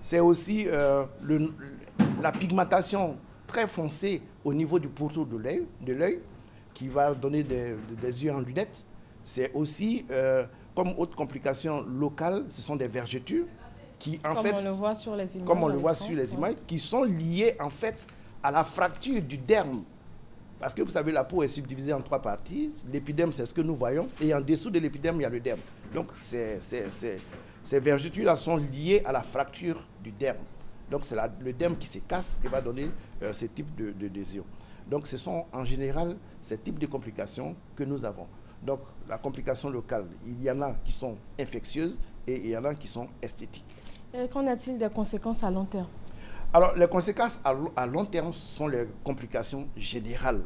C'est aussi la pigmentation très foncée au niveau du pourtour de l'œil, qui va donner des yeux en lunettes. C'est aussi, comme autre complication locale, ce sont des vergetures qui, en fait, on le voit sur les images, comme on le voit sur les images, qui sont liées, en fait, à la fracture du derme. Parce que vous savez, la peau est subdivisée en 3 parties. L'épiderme, c'est ce que nous voyons. Et en dessous de l'épiderme, il y a le derme. Donc, ces vergetures-là sont liées à la fracture du derme. Donc, c'est le derme qui se casse et va donner ce type de lésions. Donc, ce sont en général ces types de complications que nous avons. Donc, la complication locale, il y en a qui sont infectieuses et il y en a qui sont esthétiques. Qu'en a-t-il des conséquences à long terme? Alors, les conséquences à long terme sont les complications générales.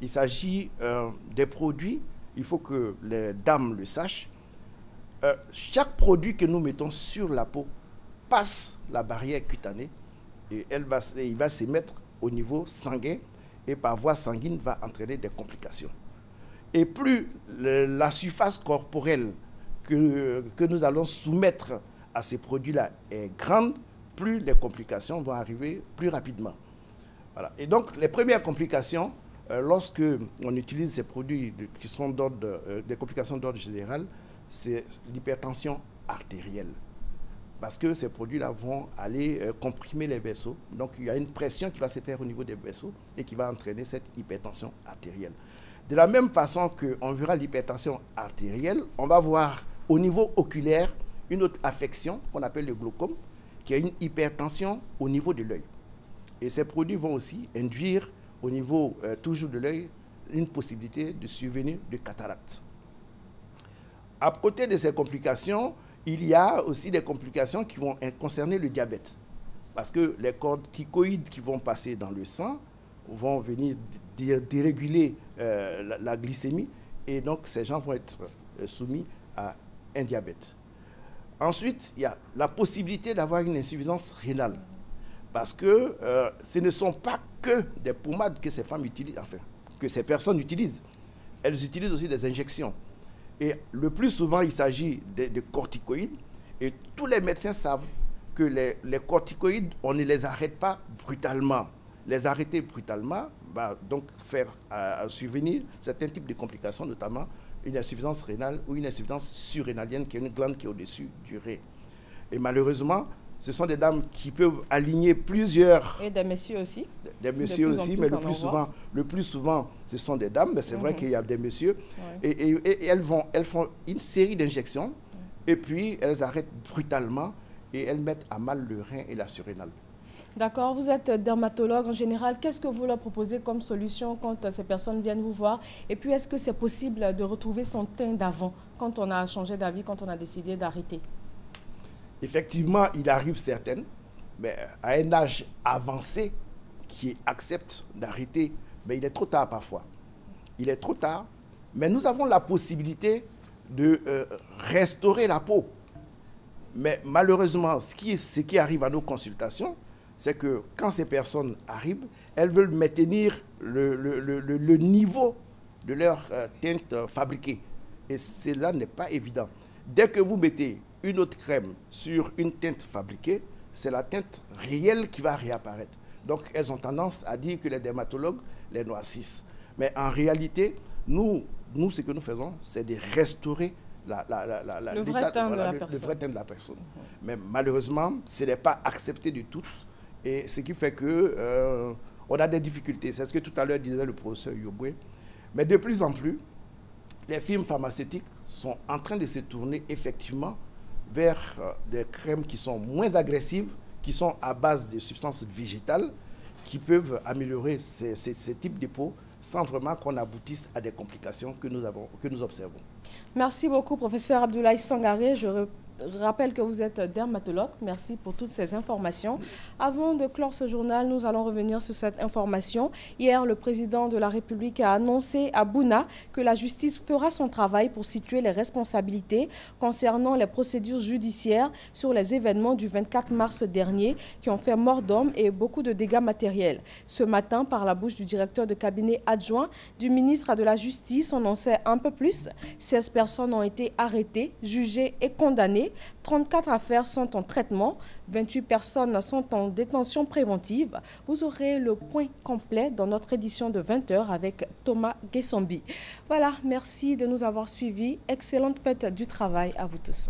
Il s'agit des produits, il faut que les dames le sachent. Chaque produit que nous mettons sur la peau passe la barrière cutanée et il va s'émettre au niveau sanguin et par voie sanguine va entraîner des complications. Et plus la surface corporelle que nous allons soumettre à ces produits-là est grande, plus les complications vont arriver plus rapidement. Voilà. Et donc, les premières complications, lorsque on utilise ces produits qui sont des complications d'ordre général, c'est l'hypertension artérielle. Parce que ces produits-là vont aller comprimer les vaisseaux. Donc, il y a une pression qui va se faire au niveau des vaisseaux et qui va entraîner cette hypertension artérielle. De la même façon qu'on verra l'hypertension artérielle, on va voir au niveau oculaire une autre affection qu'on appelle le glaucome, qui est une hypertension au niveau de l'œil. Et ces produits vont aussi induire au niveau toujours de l'œil une possibilité de survenue de cataracte. À côté de ces complications, il y a aussi des complications qui vont concerner le diabète. Parce que les corticoïdes qui vont passer dans le sang vont venir déréguler la glycémie et donc ces gens vont être soumis à un diabète. Ensuite, il y a la possibilité d'avoir une insuffisance rénale. Parce que ce ne sont pas que des pommades que ces femmes utilisent, enfin, que ces personnes utilisent. Elles utilisent aussi des injections. Et le plus souvent, il s'agit de corticoïdes. Et tous les médecins savent que les corticoïdes, on ne les arrête pas brutalement. Les arrêter brutalement va donc faire survenir certains types de complications, notamment une insuffisance rénale ou une insuffisance surrénalienne, qui est une glande qui est au-dessus du rein. Et malheureusement, ce sont des dames qui peuvent aligner plusieurs... Et des messieurs aussi. Des messieurs aussi, mais le plus souvent, ce sont des dames. Mais c'est vrai qu'il y a des messieurs. Ouais. Et elles font une série d'injections, et puis elles arrêtent brutalement, et elles mettent à mal le rein et la surrénale. D'accord, vous êtes dermatologue en général. Qu'est-ce que vous leur proposez comme solution quand ces personnes viennent vous voir? Et puis, est-ce que c'est possible de retrouver son teint d'avant quand on a changé d'avis, quand on a décidé d'arrêter? Effectivement, il arrive certaines, mais à un âge avancé qui accepte d'arrêter, mais il est trop tard parfois. Il est trop tard, mais nous avons la possibilité de restaurer la peau. Mais malheureusement, ce qui arrive à nos consultations, c'est que quand ces personnes arrivent, elles veulent maintenir le niveau de leur teinte fabriquée. Et cela n'est pas évident. Dès que vous mettez une autre crème sur une teinte fabriquée, c'est la teinte réelle qui va réapparaître. Donc, elles ont tendance à dire que les dermatologues les noircissent. Mais en réalité, nous ce que nous faisons, c'est de restaurer le vrai temps de la personne. Mais malheureusement, ce n'est pas accepté de tous. Et ce qui fait que on a des difficultés. C'est ce que tout à l'heure disait le professeur Yoboué. Mais de plus en plus, les firmes pharmaceutiques sont en train de se tourner effectivement vers des crèmes qui sont moins agressives, qui sont à base de substances végétales, qui peuvent améliorer ces types de peau sans vraiment qu'on aboutisse à des complications que nous observons. Merci beaucoup, professeur Abdoulaye Sangaré. Je rappelle que vous êtes dermatologue. Merci pour toutes ces informations. Avant de clore ce journal, nous allons revenir sur cette information. Hier, le président de la République a annoncé à Bouna que la justice fera son travail pour situer les responsabilités concernant les procédures judiciaires sur les événements du 24 mars dernier qui ont fait mort d'hommes et beaucoup de dégâts matériels. Ce matin, par la bouche du directeur de cabinet adjoint du ministre de la Justice, on en sait un peu plus. 16 personnes ont été arrêtées, jugées et condamnées. 34 affaires sont en traitement, 28 personnes sont en détention préventive. Vous aurez le point complet dans notre édition de 20h avec Thomas Guessambi. Voilà, merci de nous avoir suivis. Excellente fête du travail à vous tous.